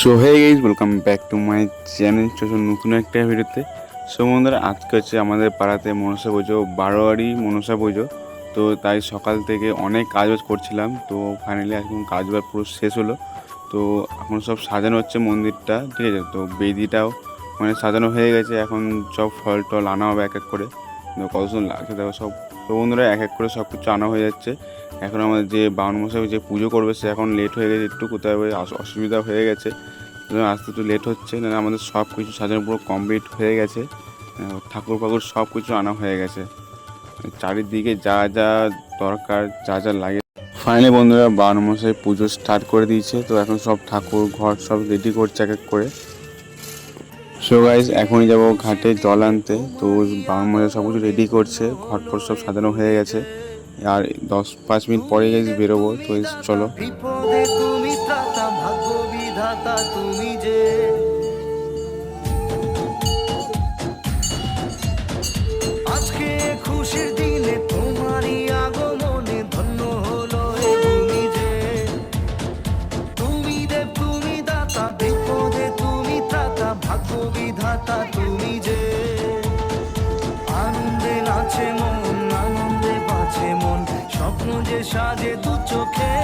So hey guys, welcome back to my channel. নতুন একটা ভিডিওতে। সো বন্ধুরা, আজকে হচ্ছে আমাদের পাড়াতে মনসা পুজো, বারোয়ারি মনসা পুজো। তো তাই সকাল থেকে অনেক কাজবাজ করছিলাম। তো ফাইনালি এখন কাজবাজ পুরো শেষ হলো। তো এখন সব সাজানো হচ্ছে মন্দিরটা, ঠিক আছে। তো বেদিটাও মানে সাজানো হয়ে গেছে। এখন সব ফল টল আনা হবে এক এক করে। কত সুন্দর লাগছে দেখো সব। তো বন্ধুরা, এক এক করে সব কিছু আনা হয়ে যাচ্ছে। এখন আমাদের যে বাউন মশাই যে পুজো করবে, সে এখন লেট হয়ে গেছে একটু, কোথায় অসুবিধা হয়ে গেছে, আসতে একটু লেট হচ্ছে। না আমাদের সব কিছু সাজানো পুরো কমপ্লিট হয়ে গেছে। ঠাকুর ফাকুর সব কিছু আনা হয়ে গেছে। চারিদিকে যা যা দরকার, যা যা লাগে, ফাইনালি বন্ধুরা বাউন মশাই পুজো স্টার্ট করে দিয়েছে। তো এখন সব ঠাকুর ঘর সব রেডি করছে এক এক করে। সো গাইস, এখনই যাবো ঘাটে জল আনতে। তো বাউন মশাই সব কিছু রেডি করছে, ঘট ফট সব সাজানো হয়ে গেছে। আর 10-5 মিনিট পরে গেছি বেরোবো। তো চলো। বিপদে তুমি ত্রাতা, ভাগ্য বিধাতা তুমি যে। আজকে খুশির দিনে তোমারই আগমনে ধন্য হলো এ ভূমি যে। তুমি দেব তুমি দাতা, বিপদে তুমি ত্রাতা, ভাগ্য বিধাতা তুমি যে। আনন্দে নাচে মন, আনন্দে বাঁচে মন, স্বপ্ন যে সাজে দু চোখে।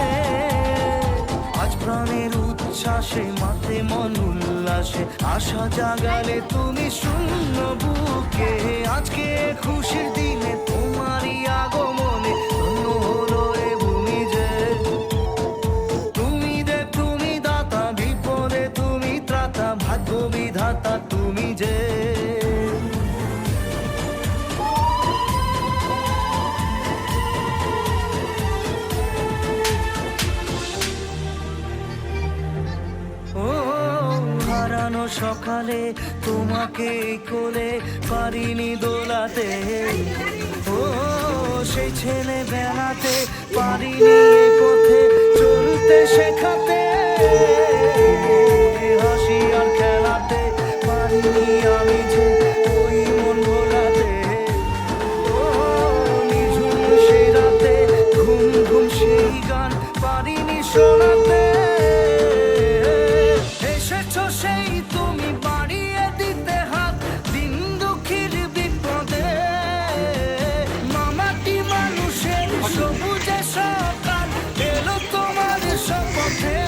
আজ প্রাণের উচ্ছ্বাসে মাতে মন উল্লাসে, আশা জাগালে তুমি শূন্য বুকে। আজকে খুশির দিনে তোমারই আগমনে ধন্য হলো এ ভূমি যে। তুমি দেব তুমি দাতা, বিপদে তুমি ত্রাতা, ভাগ্য বিধাতা তুমি যে। হারানো সকালে তোমাকে কোলে পারিনি দোলাতে। ও সেই ছেলে বেলাতে পারিনি এ পথে চলতে শেখাতে। হাসি আর খেলাতে পারিনি আমি যে ওই মন ভোলাতে। ও নিঝুম সেই রাতে ঘুম ঘুম সেই গান পারিনি শোনাতে। এসেছো সেই তুমি বাড়িয়ে দিতে হাত, দিন দুঃখীর বিপদে। মামাটি মানুষের সবুজে সকাল এলো তোমার শপথে।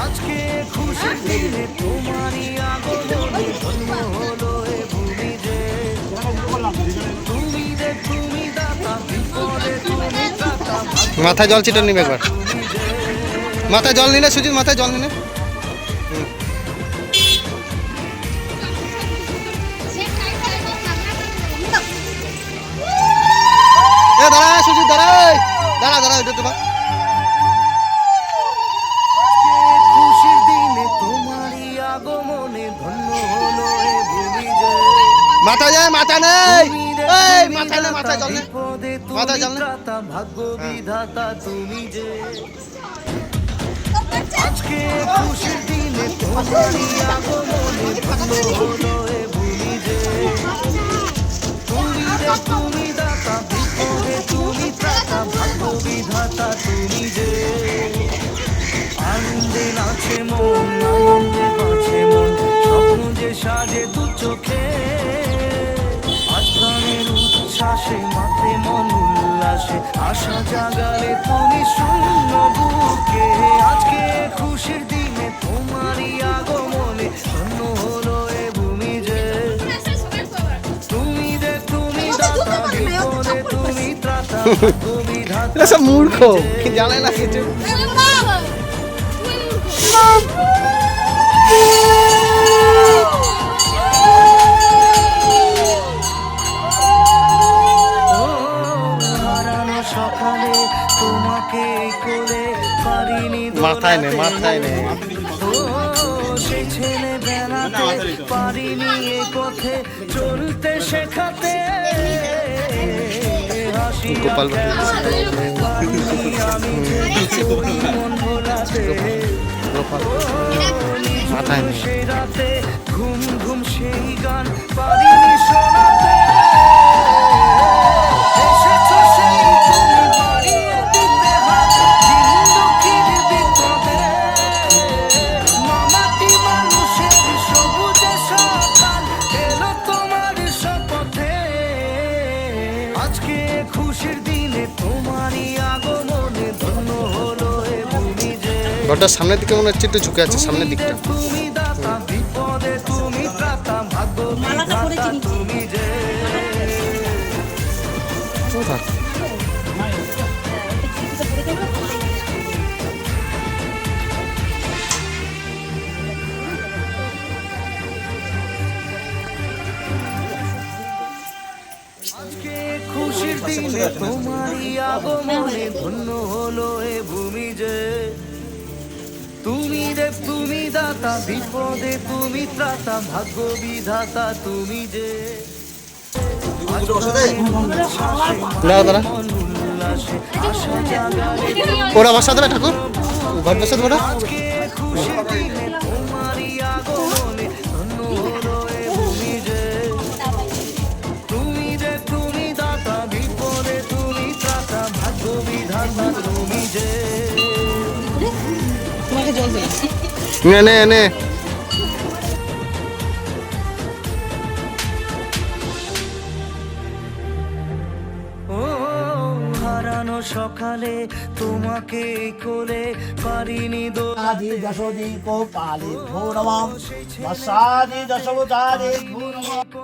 আজকে খুশির দিনে তোমারই আগমনে ধন্য হলো এ ভূমি যে। তুমি রে তুমি দাতা, বিপদে তুমি দাতা, মাথায় জল ছিটান নিবে একবার। মাথায় জল নিলে সুজিত, মাথায় জল নিলে। দাঁড়া সুজিত, দাঁড়াই দাঁড়া দাঁড়া, ওইটা তোমার। খুশির দিনে তোমারই আগমনে ধন্য হলো এ ভূমি যে। মাথা যায়, মাথা নেই, এই মাথা নেই, মাথায় জল নেই, বিপদে মাথায় জল তুমি নেই। ত্রাতা, ভাগ্য বিধাতা তুমি যে। আজকে খুশির দিনে তোমারই আগমনে ধন্য হলো এ ভূমি যে। তুমি রে তুমি দাতা, বিপদে তুমি ত্রাতা, ভাগ্য বিধাতা তুমি যে। আনন্দে নাচে মন, আনন্দে বাঁচে মন, স্বপ্ন যে সাজে দু চোখে। আজ প্রাণের উচ্ছ্বাসে মাতে মন উল্লাসে, আশা জাগালে তুমি শূন্য বুকে। আজকে খুশির দিনে তোমারই আগমনে ধন্য হলো এ ভূমি যে। তুমি দে তুমি দাতা, বিপদে তুমি ত্রাতা, ভাগ্য বিধাতা সব মূর্খ, কি জানে না কিছু। হারানো সকালে তোমাকে কোলে পারিনি মাথায় নেই, মাথায় নেই। ও সেই ছেলে বেলাতে পারিনি এ পথে চলতে শেখাতে। হাসি আর গোপাল খেলাতে পারিনি আমি যে ওই মন ভোলাতে। মাথায় নেই। সেই রাতে ঘুম ঘুম সেই গান পারিনি শোনাতে। এসেছো সেই তুমি বাড়িয়ে দিতে হাত, দিন দুঃখীর বিপদে। ঘরটার সামনের দিকে মনে হচ্ছে একটু ঝুঁকে আছে, সামনের দিকটা। তুমি দাতা বিপদে তুমি ত্রাতা ভাগ্য বিধাতা তুমি যে থাক। আজকে খুশির দিনে তোমারই আগমনে ধন্য হলো এ ভূমি যে তুমি দেব তুমি দাতা বিপদে তুমি ত্রাতা ভাগ্য বিধাতা তুমি যে দাঁড়া দাঁড়া, উল্লাসে আশা জাগালে ওরা বসা দেবে ঠাকুর, ঘর বসা দেবে ওরা। আজকে খুশির দিনে তোমারই আগমনে ধন্য হলো এ ভূমি যে তুমি যে তুমি দাতা বিপদে তুমি ত্রাতা ভাগ্য বিধাতা তুমি যে নে নে নে, ও হারানো সকালে তোমাকে কোলে পারিনি দো আদি দশদীপ পালি ভৌরবম বসাদি দশবতারে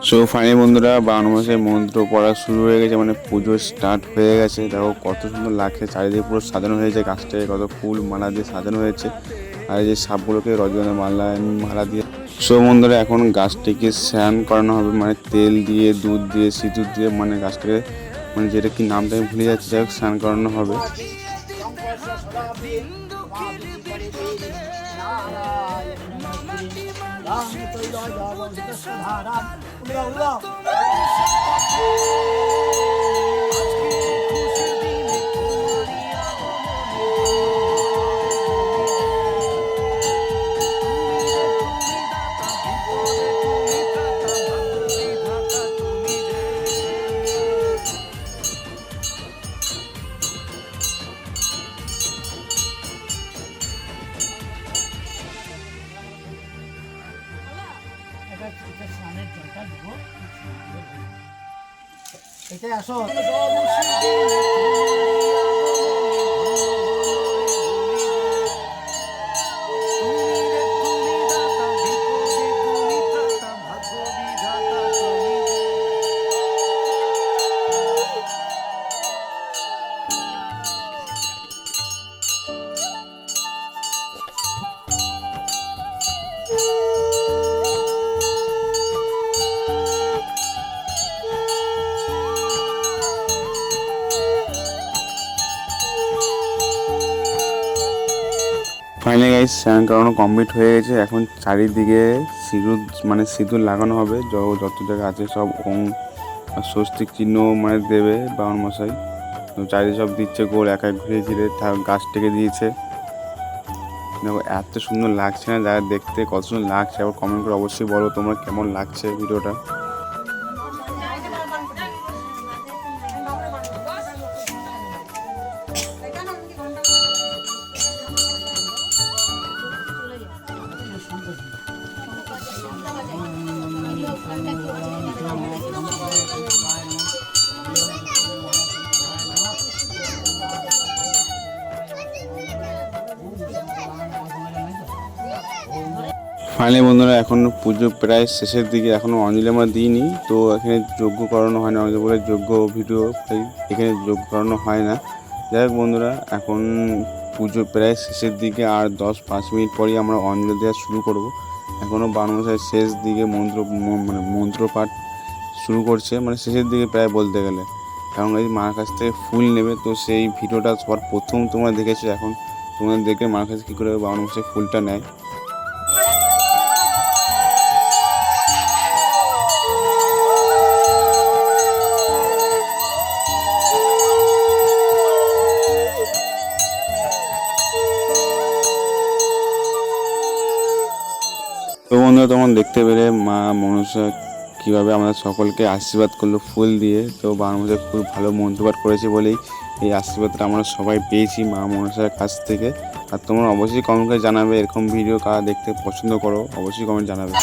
সো ফাইনালি বন্ধুরা 52 মাসে মন্ত্র পড়া শুরু হয়ে গেছে, মানে পুজো স্টার্ট হয়ে গেছে। দেখো কত সুন্দর লাগছে, চারিদিকে পুরো সাজানো হয়েছে, গাছটাকে কত ফুল মালা দিয়ে সাজানো হয়েছে, আর এই যে সাপগুলোকে রজনীগন্ধা মালা দিয়ে। সো বন্ধুরা এখন গাছটিকে স্নান করানো হবে, মানে তেল দিয়ে দুধ দিয়ে সিঁদুর দিয়ে, মানে গাছটাকে মানে যেটা কি নামটা আমি ভুলে যাচ্ছি, যাই হোক স্নান করানো হবে। এটা আসো ফাইনালি গাইস স্নান করানো কমপ্লিট হয়ে গেছে। এখন চারিদিকে সিঁদুর মানে সিঁদুর লাগানো হবে, যত জায়গা আছে সব ওম আর স্বস্তিক চিহ্ন মানে দেবে বাউন মশাই। তো চারিদিকে সব দিচ্ছে, গোল এক এক ঘুরে ঘিরে গাছটাকে দিয়েছে। দেখো এত সুন্দর লাগছে না, যারা দেখতে কত সুন্দর লাগছে, আবার কমেন্ট করে অবশ্যই বলো তোমরা কেমন লাগছে ভিডিওটা। ফাইনালি বন্ধুরা এখন পুজো প্রায় শেষের দিকে, এখনও অঞ্জলি আমরা দিইনি, তো এখানে যজ্ঞ করানো হয় না, অঞ্জলি বলে যজ্ঞ ভিডিও এখানে যজ্ঞ করানো হয় না। যাই হোক বন্ধুরা এখন পুজো প্রায় শেষের দিকে, আর 10-5 মিনিট পরই আমরা অঞ্জলি দেওয়া শুরু করব। এখনও 52 মাসের শেষ দিকে মানে মন্ত্রপাঠ শুরু করছে, মানে শেষের দিকে প্রায় বলতে গেলে, কারণ এই মার কাছ থেকে ফুল নেবে। তো সেই ভিডিওটা সবার প্রথম তোমরা দেখেছো, এখন তোমরা দেখে মার কাছে কী করে 52 মাসের ফুলটা নেয়। তো বন্ধুরা তোমরা দেখতে পেলে মা মনসা কীভাবে আমাদের সকলকে আশীর্বাদ করলো ফুল দিয়ে। তো 52 মাসে খুব ভালো মন্ত্রপাঠ করেছে বলেই এই আশীর্বাদটা আমরা সবাই পেয়েছি মা মনসার কাছ থেকে। আর তোমরা অবশ্যই কমেন্ট করে জানাবে এরকম ভিডিও কারা দেখতে পছন্দ করো, অবশ্যই কমেন্ট জানাবে।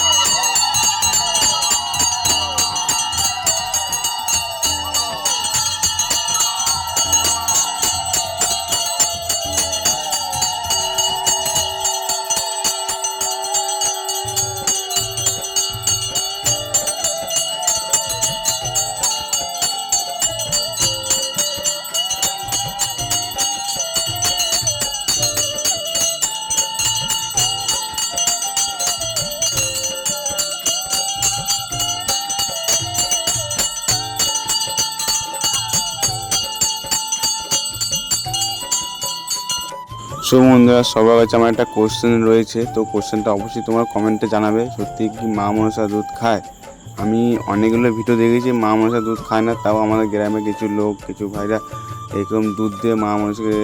সো বন্ধুরা, সবার কাছে আমার একটা কোশ্চেন রয়েছে, তো কোশ্চেনটা অবশ্যই তোমরা কমেন্টে জানাবে, সত্যি কি মা মনসা দুধ খায়? আমি অনেকগুলো ভিডিও দেখেছি মা মনসা দুধ খায় না, তাও আমাদের গ্রামে কিছু লোক, কিছু ভাইরা এরকম দুধ দিয়ে মা মনসাকে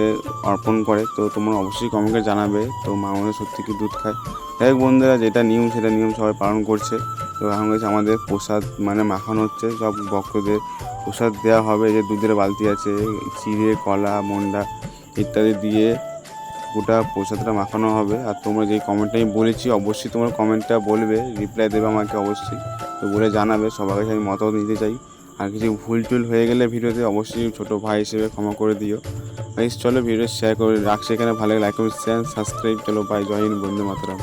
অর্পণ করে। তো তোমরা অবশ্যই কমেন্টে জানাবে তো মা মনসা সত্যি কি দুধ খায়। যাই হোক বন্ধুরা, যেটা নিয়ম সেটা নিয়ম সবাই পালন করছে। তো এখন গেছে আমাদের প্রসাদ মানে মাখানো হচ্ছে, সব ভক্তদের প্রসাদ দেওয়া হবে। যে দুধের বালতি আছে, চিড়ে, কলা, মন্ডা ইত্যাদি দিয়ে গোটা প্রসাদটা মাখানো হবে। আর তোমরা যেই কমেন্টটা আমি বলেছি অবশ্যই তোমার কমেন্টটা বলবে, রিপ্লাই দেবে আমাকে অবশ্যই, তো বলে জানাবে। সবার কাছে আমি মতামত নিতে চাই। আর কিছু ভুল টুল হয়ে গেলে ভিডিওতে অবশ্যই ছোটো ভাই হিসেবে ক্ষমা করে দিও। গাইস চলো ভিডিও শেয়ার করে রাখছি এখানে, ভালো লাগে লাইক কমেন্ট শেয়ার সাবস্ক্রাইব। চলো বাই, জয় হিন্দ, বন্দে মাতরম।